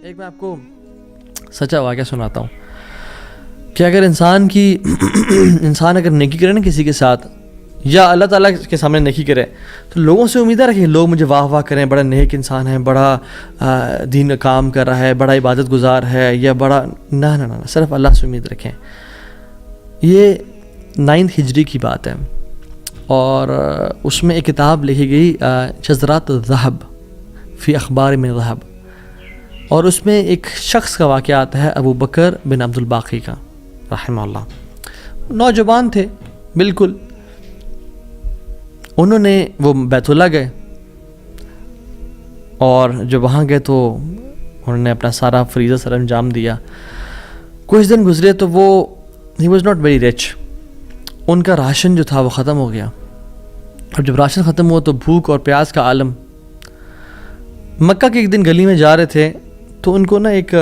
ایک میں آپ کو سچا واقعہ سناتا ہوں کہ اگر انسان اگر نیکی کرے نا کسی کے ساتھ یا اللہ تعالیٰ کے سامنے نیکی کرے تو لوگوں سے امیدیں رکھیں لوگ مجھے واہ واہ کریں، بڑا نیک انسان ہے، بڑا دین کا کام کر رہا ہے، بڑا عبادت گزار ہے، یا بڑا نہ صرف اللہ سے امید رکھیں۔ یہ 9 ہجری کی بات ہے اور اس میں ایک کتاب لکھی گئی شذرات الذہب فی اخبار من ذہب، اور اس میں ایک شخص کا واقعہ آتا ہے ابو بکر بن عبد الباقی کا رحمہ اللہ۔ نوجوان تھے بالکل، انہوں نے وہ بیت اللہ گئے اور جب وہاں گئے تو انہوں نے اپنا سارا فریضہ سر انجام دیا۔ کچھ دن گزرے تو وہ ہی واز ناٹ ویری رچ، ان کا راشن جو تھا وہ ختم ہو گیا، اور جب راشن ختم ہوا تو بھوک اور پیاس کا عالم۔ مکہ کے ایک دن گلی میں جا رہے تھے تو ان کو نا ایک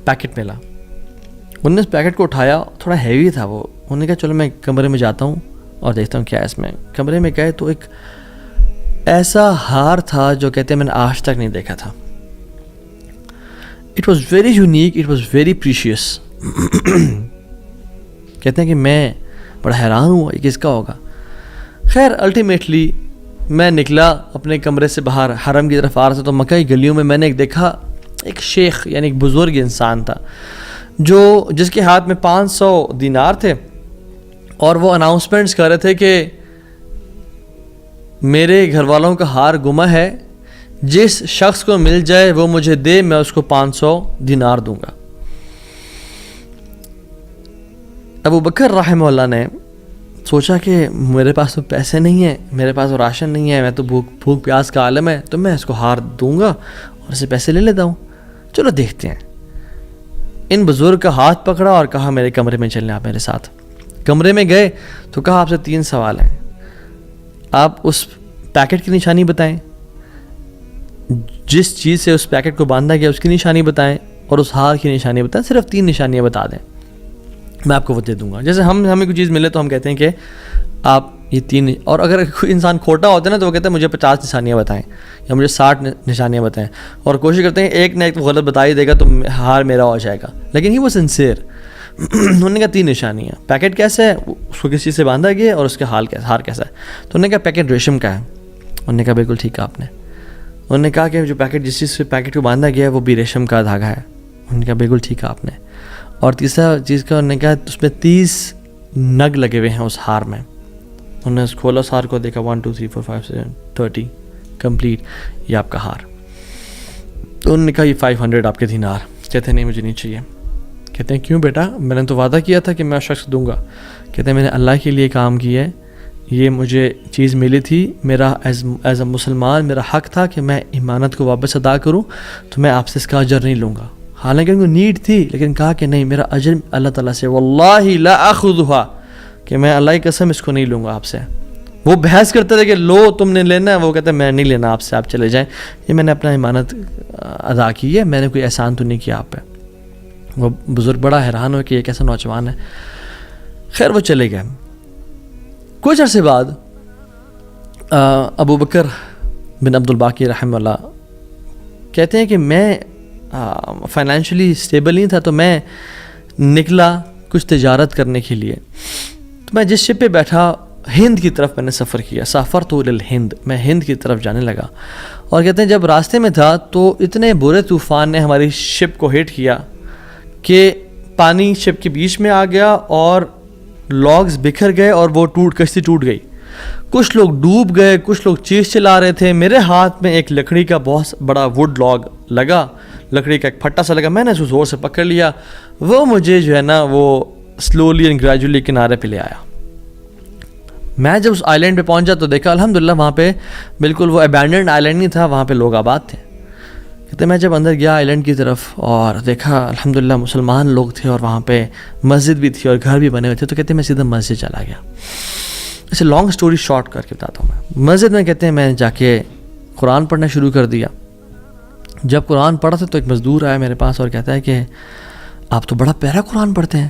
پیکٹ ملا، انہوں نے اس پیکٹ کو اٹھایا، تھوڑا ہیوی تھا وہ، انہوں نے کہا چلو میں کمرے میں جاتا ہوں اور دیکھتا ہوں کیا ہے اس میں۔ کمرے میں گئے تو ایک ایسا ہار تھا جو کہتے ہیں میں نے آج تک نہیں دیکھا تھا۔ It was very unique, it was very precious. کہتے ہیں کہ میں بڑا حیران ہوا یہ کس کا ہوگا۔ خیر الٹیمیٹلی میں نکلا اپنے کمرے سے باہر، حرم کی طرف آ رہا تھا تو مکہ کی گلیوں میں نے ایک دیکھا، ایک شیخ یعنی ایک بزرگ انسان تھا جس کے ہاتھ میں 500 دینار تھے، اور وہ اناؤنسمنٹس کر رہے تھے کہ میرے گھر والوں کا ہار گما ہے، جس شخص کو مل جائے وہ مجھے دے، میں اس کو 500 دینار دوں گا۔ ابو بکر رحمہ اللہ نے سوچا کہ میرے پاس تو پیسے نہیں ہیں، میرے پاس تو راشن نہیں ہے، میں تو بھوک پیاس کا عالم ہے، تو میں اس کو ہار دوں گا اور اسے پیسے لے لیتا ہوں، چلو دیکھتے ہیں۔ ان بزرگ کا ہاتھ پکڑا اور کہا میرے کمرے میں چلیں آپ میرے ساتھ۔ کمرے میں گئے تو کہا آپ سے 3 سوال ہیں، آپ اس پیکٹ کی نشانی بتائیں، جس چیز سے اس پیکٹ کو باندھا گیا اس کی نشانی بتائیں، اور اس ہار کی نشانی بتائیں، صرف 3 نشانیاں بتا دیں، میں آپ کو وہ دے دوں گا۔ جیسے ہمیں کوئی چیز ملے تو ہم کہتے ہیں کہ آپ یہ 3، اور اگر کوئی انسان کھوٹا ہوتا ہے نا تو وہ کہتا ہے مجھے 50 نشانیاں بتائیں یا مجھے 60 نشانیاں بتائیں، اور کوشش کرتے ہیں ایک نہ ایک تو غلط بتا ہی دے گا تو ہار میرا ہو جائے گا، لیکن ہی وہ سنسیئر۔ انہوں نے کہا 3 نشانیاں، پیکٹ کیسا ہے، اس کو کس چیز سے باندھا گیا اور اس کا ہار کیسا ہے۔ تو انہوں نے کہا پیکٹ ریشم کا ہے۔ انہوں نے کہا بالکل ٹھیک ہے آپ نے۔ انہوں نے کہا کہ جو پیکٹ جس چیز سے پیکٹ کو باندھا گیا ہے وہ بھی ریشم کا دھاگا ہے۔ انہوں نے کہا بالکل ٹھیک ہے آپ نے۔ اور تیسرا چیز کا انہوں نے کہا اس میں 30 نگ لگے ہوئے ہیں اس ہار میں۔ انہوں نے کھولا اس ہار کو، دیکھا 1 2 3 4 5 6 30 کمپلیٹ، یہ آپ کا ہار۔ تو انہوں نے کہا یہ 500 آپ کے دینار۔ کہتے ہیں نہیں مجھے نہیں چاہیے۔ کہتے ہیں کیوں بیٹا، میں نے تو وعدہ کیا تھا کہ میں اس شخص دوں گا۔ کہتے ہیں میں نے اللہ کے لیے کام کیا ہے، یہ مجھے چیز ملی تھی، میرا ایز اے مسلمان میرا حق تھا کہ میں امانت کو واپس ادا کروں، تو میں آپ سے اس کا اجر نہیں لوں گا۔ حالانکہ ان کو نیڈ تھی، لیکن کہا کہ نہیں میرا اجر اللہ تعالیٰ سے، واللہ لا اخذھا، کہ میں اللہ کی قسم اس کو نہیں لوں گا آپ سے۔ وہ بحث کرتے تھے کہ لو تم نے لینا ہے، وہ کہتے ہیں میں نہیں لینا آپ سے، آپ چلے جائیں، یہ میں نے اپنا امانت ادا کی ہے، میں نے کوئی احسان تو نہیں کیا آپ پہ۔ وہ بزرگ بڑا حیران ہو کہ یہ کیسا نوجوان ہے۔ خیر وہ چلے گئے۔ کچھ عرصے بعد ابو بکر بن عبد الباقی رحمہ اللہ کہتے ہیں کہ میں فائنینشلی اسٹیبل نہیں تھا، تو میں نکلا کچھ تجارت کرنے کے لیے۔ تو میں جس شپ پہ بیٹھا ہند کی طرف میں نے سفر کیا، سافرت الی الہند، میں ہند کی طرف جانے لگا۔ اور کہتے ہیں جب راستے میں تھا تو اتنے برے طوفان نے ہماری شپ کو ہٹ کیا کہ پانی شپ کے بیچ میں آ گیا اور لاگز بکھر گئے اور وہ کشتی ٹوٹ گئی۔ کچھ لوگ ڈوب گئے، کچھ لوگ چیخ چلا رہے تھے۔ میرے ہاتھ میں ایک لکڑی کا بہت بڑا ووڈ لاگ لگا، لکڑی کا ایک پھٹا سا لگا، میں نے اس کو زور سے پکڑ لیا، وہ مجھے جو ہے نا وہ سلولی اینڈ گریجولی کنارے پہ لے آیا۔ میں جب اس آئلینڈ پہ پہنچا تو دیکھا الحمدللہ وہاں پہ بالکل وہ ابینڈنڈ آئلینڈ نہیں تھا، وہاں پہ لوگ آباد تھے۔ کہتے میں جب اندر گیا آئلینڈ کی طرف اور دیکھا الحمدللہ مسلمان لوگ تھے اور وہاں پہ مسجد بھی تھی اور گھر بھی بنے ہوئے تھے، تو کہتے ہیں میں سیدھا مسجد چلا گیا۔ اسے لانگ سٹوری شارٹ کر کے بتاتا ہوں میں۔ مسجد میں کہتے ہیں میں جا کے قرآن پڑھنا شروع کر دیا۔ جب قرآن پڑھا تھا تو ایک مزدور آیا میرے پاس اور کہتا ہے کہ آپ تو بڑا پیارا قرآن پڑھتے ہیں،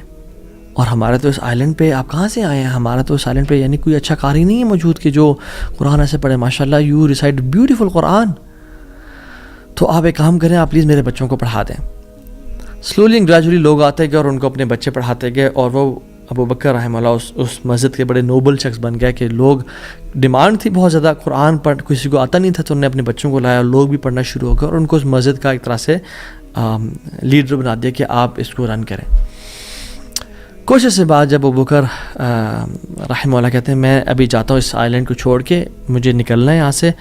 اور ہمارے تو اس آئلینڈ پہ آپ کہاں سے آئے ہیں؟ ہمارا تو اس آئلینڈ پہ یعنی کوئی اچھا قاری نہیں ہے موجود کہ جو قرآن ایسے پڑھے، ماشاء اللہ یو ریسائٹ بیوٹیفل قرآن۔ تو آپ ایک کام کریں, آپ پلیز میرے بچوں کو پڑھا دیں. سلولی اینڈ گریجولی لوگ آتے گئے اور ان کو اپنے بچے پڑھاتے گئے, اور وہ ابو بکر رحمہ اللہ اس مسجد کے بڑے نوبل شخص بن گئے کہ لوگ ڈیمانڈ تھی بہت زیادہ, قرآن پڑھ کسی کو آتا نہیں تھا, تو انہوں نے اپنے بچوں کو لایا اور لوگ بھی پڑھنا شروع ہو گئے, اور ان کو اس مسجد کا ایک طرح سے لیڈر بنا دیا کہ آپ اس کو رن کریں. کچھ عرصے بعد جب ابو بکر رحمہ اللہ کہتے ہیں میں ابھی جاتا ہوں اس آئلینڈ کو چھوڑ کے, مجھے نکلنا ہے یہاں سے,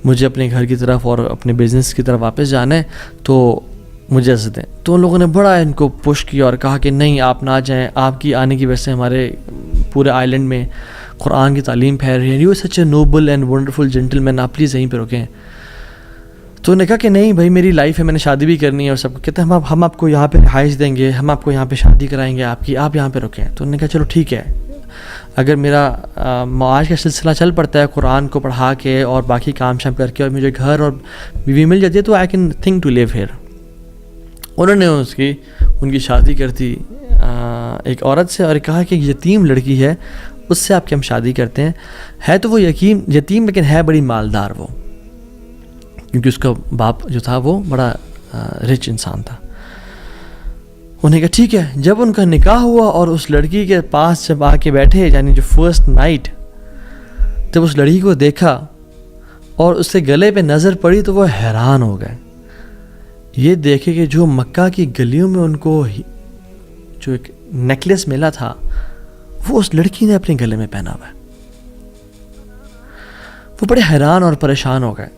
مجھے اپنے گھر کی طرف اور اپنے بزنس کی طرف واپس جانا ہے, تو مجھے اجازت دیں. تو ان لوگوں نے بڑا ان کو پش کیا اور کہا کہ نہیں آپ نہ جائیں, آپ کی آنے کی وجہ سے ہمارے پورے آئلینڈ میں قرآن کی تعلیم پھیل رہی ہے, you such a noble and wonderful gentleman, آپ پلیز یہیں پہ رکیں. تو انہوں نے کہا کہ نہیں بھائی میری لائف ہے, میں نے شادی بھی کرنی ہے اور سب کو. کہتے ہیں ہم آپ کو یہاں پہ رہائش دیں گے, ہم آپ کو یہاں پہ شادی کرائیں گے آپ کی, آپ یہاں پہ رکیں. تو انہوں نے کہا چلو ٹھیک ہے, اگر میرا معاش کا سلسلہ چل پڑتا ہے قرآن کو پڑھا کے اور باقی کام شام کر کے, اور مجھے گھر اور بیوی مل جاتی ہے, تو I can think to leave here. انہوں نے ان کی شادی کر دی ایک عورت سے, اور کہا کہ یتیم لڑکی ہے اس سے آپ کی ہم شادی کرتے ہیں. ہے تو وہ یتیم لیکن ہے بڑی مالدار وہ, کیونکہ اس کا باپ جو تھا وہ بڑا رچ انسان تھا. انہوں نے کہا ٹھیک ہے. جب ان کا نکاح ہوا اور اس لڑکی کے پاس جب آ کے بیٹھے, یعنی جو فرسٹ نائٹ, جب اس لڑکی کو دیکھا اور اس کے گلے پہ نظر پڑی تو وہ حیران ہو گئے. یہ دیکھے کہ جو مکہ کی گلیوں میں ان کو جو ایک نیکلیس ملا تھا وہ اس لڑکی نے اپنے گلے میں پہنا ہوا ہے. وہ بڑے حیران اور پریشان ہو گئے.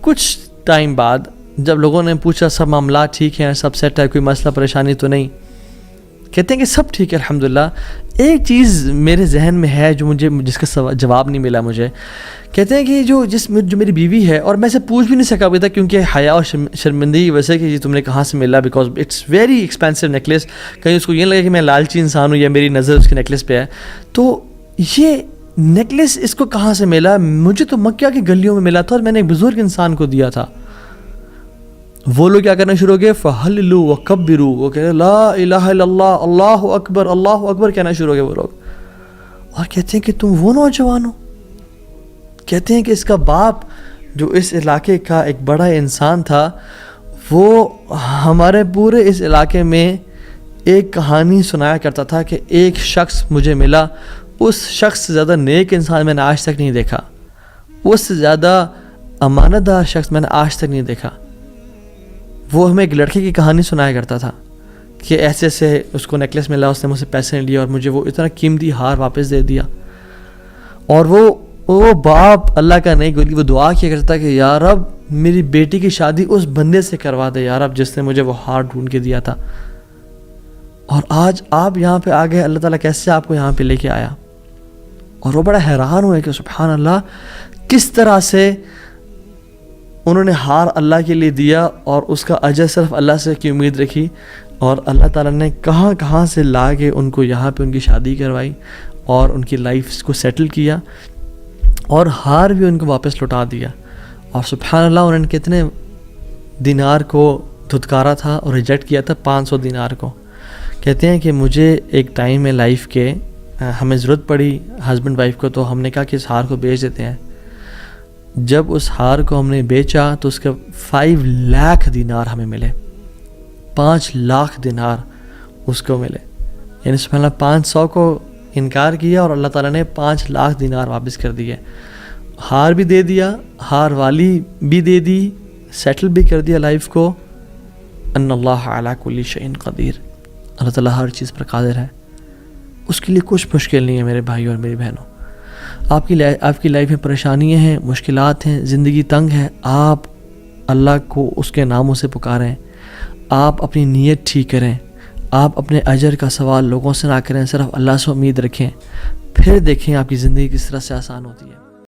کچھ ٹائم بعد جب لوگوں نے پوچھا سب معاملات ٹھیک ہیں, سب سیٹ ہے, کوئی مسئلہ پریشانی تو نہیں, کہتے ہیں کہ سب ٹھیک ہے الحمدللہ. ایک چیز میرے ذہن میں ہے جو جس کا جواب نہیں ملا مجھے. کہتے ہیں کہ جو میری بیوی ہے, اور میں سے پوچھ بھی نہیں سکا ابھی تک کیونکہ حیا اور شرمندگی کی وجہ سے کہ یہ تم نے کہاں سے ملا, because it's very expensive necklace. کہیں اس کو یہ لگے کہ میں لالچی انسان ہوں یا میری نظر اس کے نیکلیس پہ ہے. تو یہ نیکلیس اس کو کہاں سے ملا؟ مجھے تو مکہ کی گلیوں میں ملا تھا اور میں نے ایک بزرگ انسان کو دیا تھا. وہ لوگ کیا کرنا شروع ہو گئے, فَحَلِّلُوا وَكَبِّرُوا, وہ کہہ رہے لا الہ الا اللہ, اللہ اکبر کہنا شروع ہو گئے وہ لوگ. اور کہتے ہیں کہ تم وہ نوجوان ہو. کہتے ہیں کہ اس کا باپ جو اس علاقے کا ایک بڑا انسان تھا, وہ ہمارے پورے اس علاقے میں ایک کہانی سنایا کرتا تھا کہ ایک شخص مجھے ملا, اس شخص سے زیادہ نیک انسان میں نے آج تک نہیں دیکھا, اس سے زیادہ امانت دار شخص میں نے آج تک نہیں دیکھا. وہ ہمیں ایک لڑکے کی کہانی سنایا کرتا تھا کہ ایسے ایسے اس کو نیکلیس ملا, اس نے مجھ سے پیسے نہیں لیے اور مجھے وہ اتنا قیمتی ہار واپس دے دیا. اور وہ باپ اللہ کا نہیں گولی, وہ دعا کیا کرتا کہ یا رب میری بیٹی کی شادی اس بندے سے کروا دے یا رب جس نے مجھے وہ ہار ڈھونڈ کے دیا تھا. اور آج آپ یہاں پہ آ گئے, اللہ تعالیٰ کیسے آپ کو یہاں پہ لے کے آیا. اور وہ بڑا حیران ہوئے کہ سبحان اللہ, کس طرح سے انہوں نے ہار اللہ کے لیے دیا اور اس کا اجر صرف اللہ سے کی امید رکھی, اور اللہ تعالیٰ نے کہاں سے لا کے ان کو یہاں پہ ان کی شادی کروائی اور ان کی لائف کو سیٹل کیا, اور ہار بھی ان کو واپس لوٹا دیا. اور سبحان اللہ انہوں نے کتنے دینار کو دھتکارا تھا اور ریجیکٹ کیا تھا, 500 دینار کو. کہتے ہیں کہ مجھے ایک ٹائم میں لائف کے ہمیں ضرورت پڑی ہسبینڈ وائف کو, تو ہم نے کہا کہ اس ہار کو بیچ دیتے ہیں. جب اس ہار کو ہم نے بیچا تو اس کے 5 لاکھ دینار ہمیں ملے, 5 لاکھ دینار اس کو ملے. یعنی سبحان اللہ 500 کو انکار کیا اور اللہ تعالیٰ نے 5 لاکھ دینار واپس کر دیے. ہار بھی دے دیا, ہار والی بھی دے دی, سیٹل بھی کر دیا لائف کو. ان اللہ علی کل شیء قدیر, اللہ تعالیٰ ہر چیز پر قادر ہے, اس کے لیے کچھ مشکل نہیں ہے میرے بھائی اور میری بہنوں. آپ کی لائف میں پریشانیاں ہیں, مشکلات ہیں, زندگی تنگ ہے, آپ اللہ کو اس کے ناموں سے پکاریں, آپ اپنی نیت ٹھیک کریں, آپ اپنے اجر کا سوال لوگوں سے نہ کریں, صرف اللہ سے امید رکھیں, پھر دیکھیں آپ کی زندگی کس طرح سے آسان ہوتی ہے.